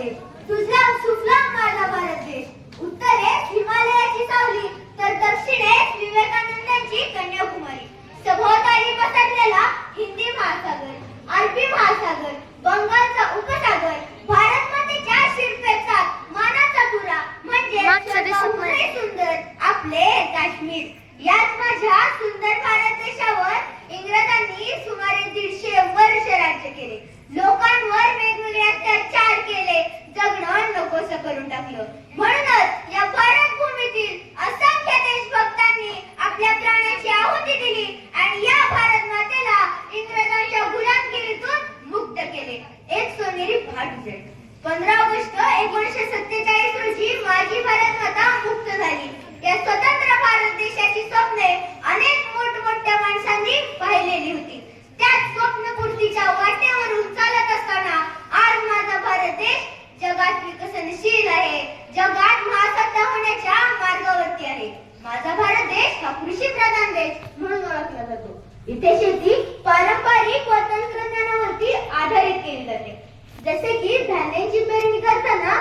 देश. सुजलाम सुफलाम माझा भारत देश. उत्तरेस हिमालयाची सावली तर दक्षिणेस विवेकानंदांची कन्याकुमारी. सभोवताली पसरलेला हिंदी महासागर, अरबी महासागर, बंगालचा उपसागर, भारत मातेच्या शिरपेचात मानाचा पुरा म्हणजे सुंदर आपले काश्मीर. याच माझ्या सुंदर भारत देशावर इंग्रजांनी सुमारे 150 वर्ष राज्य केले. लोकांवर वेगवेगळे अत्याचार केले, जगणं नकोसं करून टाकलं. म्हणूनच या भारत भूमीतील असंख्य देशभक्तांनी आपल्या प्राणाची आहुती दिली आणि या भारत मातेला इंग्रजांच्या गुलामगिरीतून मुक्त केले. एक सोनेरी पहाट उजळली. 15 ऑगस्ट 1947 रोजी माझी भारत माता मुक्त झाली. या स्वतंत्र भारत देशाची स्वप्ने अनेक मोठमोठ्या माणसांनी पाहिलेली होती. त्याच स्वप्नपूर्तीच्या वाटेवरून चालत असताना आज माझा भारत देश जगात विकसनशील आहे, जगात महासत्ता होण्याच्या मार्गावरती आहे. माझा भारत देश हा कृषी प्रधान देश म्हणून ओळखला जातो. इथे शेती पारंपरिक व तंत्रज्ञानावरती आधारित केली जाते. जसे की धान्याची पेरणी करताना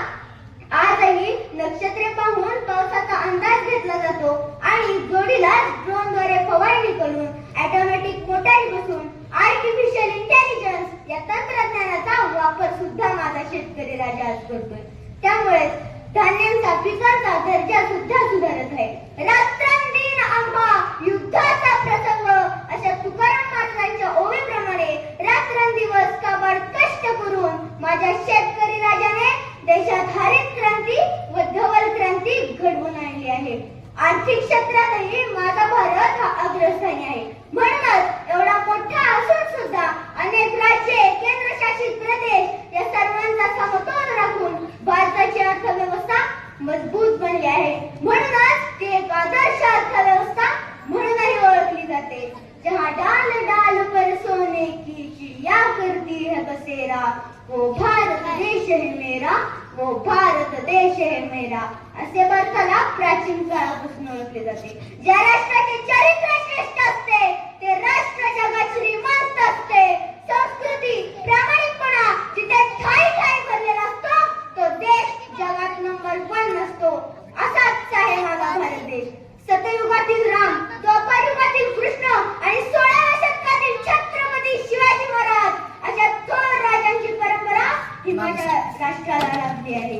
आजही नक्षत्रे पाहून पावसाचा अंदाज घेतला जातो आणि जोडीला ड्रोनद्वारे फवारणी करून ऑटोमॅटिक मोटारी बसून आर्टिफिशियल इंटेलिजन्स या तंत्रज्ञानाचा वापर सुद्धा माझा शेतकरी राजा आज करतोय. त्यामुळे धान्यांचा पिकांचा दर्जा सुद्धा सुधारत आहे. रात्रंदिन आम्हा युद्धाचा प्रसंग अशा तुकाराम महाराजांच्या ओवीप्रमाणे रात्रंदिवस काबाड कष्ट करून माझ्या शेतकरी राजाने देशात हरित क्रांती व धवल क्रांती घडवून आणली आहे. आर्थिक क्षेत्रातही माझा भारत हा अग्रस्थानी आहे. म्हणूनच एवढा मोठा असून सुद्धा अनेक राज्ये, केंद्रशासित प्रदेश या सर्वांचा समतोल राखून भारताची अर्थव्यवस्था मजबूत बनली आहे. म्हणूनच ती एक आदर्श अर्थव्यवस्था म्हणूनही ओळखली जाते. जहाँ डाल डाल पर सोने की चिड़िया करती है बसेरा, वो भारत देश है मेरा, वो भारत देश है मेरा असे भारताला प्राचीन काळापासून ओळखले जाते. ज्या राष्ट्राचे चरित्र श्रेष्ठ असते ते राष्ट्र जगात श्रीमंत असते. संस्कृती, प्रामाणिकपणा जिथे ठाई ठाई भरलेला असतो तो देश जगात नंबर 1 असतो. असाच आहे माझा भारत देश. सतयुगातील राम, द्वापारयुगातील कृष्ण आणि 16व्या शतकातील छत्रपती शिवाजी महाराज अशा थोर राजांची परंपरा ही माझ्या राष्ट्राला लाभली आहे.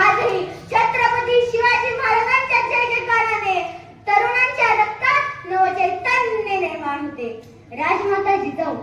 आजही छत्रपती शिवाजी महाराजांच्या जय जयकाराने तरुणांच्या रक्तात नवचैतन्य निर्माण होते. राजमाता जिजाऊ,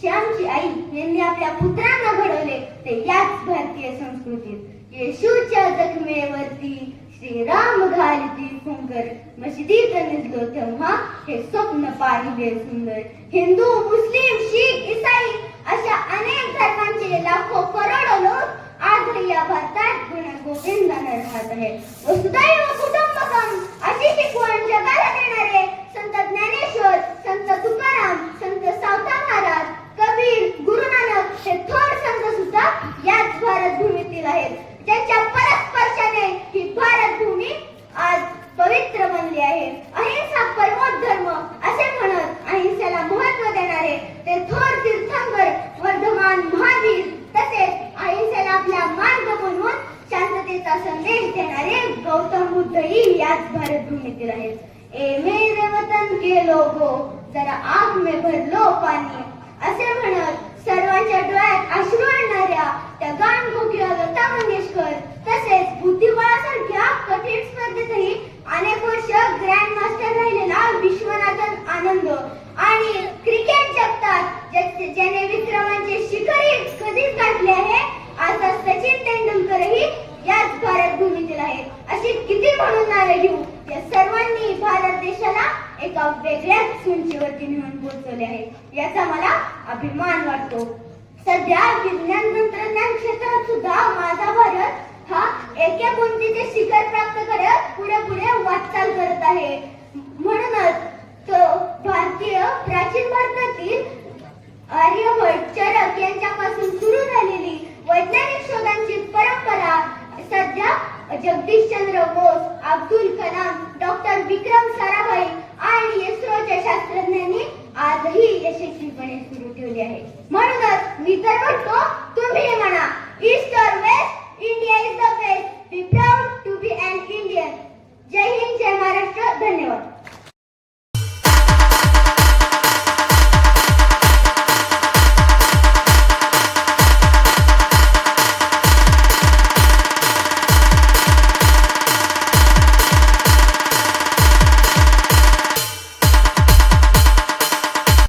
श्यामची आई यांनी आपल्या पुत्रांना घडवले ते याच भारतीय संस्कृतीत. येशूच्या जखमेवरती श्रीराम घालती फुंकर, मशिदीत निजलो तेव्हा हे स्वप्न पाहिले सुंदर. हिंदू, मुस्लिम, शीख, ईसाई अशा अनेक धर्मांचे लाखो करोडो लोक आजही या भारतात गुणगोविंदाने राहत आहेत. वसुधैव कुटुंबकम अशी शिकवण जगाला देणारे संत ज्ञानेश्वर, संत तुकाराम, संत सावता महाराज, कबीर, गुरु नानक हे थोर संत सुद्धा याच भारत भूमीतील आहेत. ज्यांच्या परस्पर्शाने ही भारत भूमी आज पवित्र बनली आहे. अहिंसा परमो धर्म असे म्हणत अहिंसेला महत्व देणारे ते थोर तीर्थंकर वर्धमान महावीर, तसेच अहिंसेला आपला मार्ग बनवून शांततेचा संदेश देणारे गौतम बुद्धही याच भारत भूमीतील आहेत. ए मेरे वतन के लोगो जरा आँख में भर लो पाणी असे म्हणत सर्वांच्या डोळ्यात अश्रू आणणाऱ्या त्या गानकोकिळा लता मंगेशकर, तसेच बुद्धिबळासारख्या कठीण स्पर्धेतही अनेक वर्ष ग्रँड मास्टर राहिलेला विश्वनाथन आनंद आणि क्रिकेट जगतात ज्याने विक्रमांचे शिखरही कधीच गाठले आहे असा सचिन तेंडुलकरही याच भारत भूमीतील आहे. अशी किती म्हणून नावे घेऊ. या सर्वांनी भारत देशाला एका वेगळ्याच उंचीवरती नेऊन पोहोचवले आहे. याचा मला अभिमान वाटतो. सध्या विज्ञान तंत्रज्ञान क्षेत्रात सुद्धा माझा भारत हा एका उंचीचे शिखर प्राप्त करत पुढे पुढे वाटचाल करत आहे. म्हणूनच तो भारतीय प्राचीन भारतातील आर्यभट्ट, चरक यांच्यापासून सुरू झालेली वैज्ञानिक शोधांची परंपरा सध्या जगदीशचंद्र बोस, अब्दुल कलाम, डॉक्टर विक्रम साराभाई आणि इस्रोच्या शास्त्रज्ञांनी आजही यशस्वीपणे सुरू ठेवली आहे. म्हणूनच मी तर म्हणतो तुम्ही म्हणा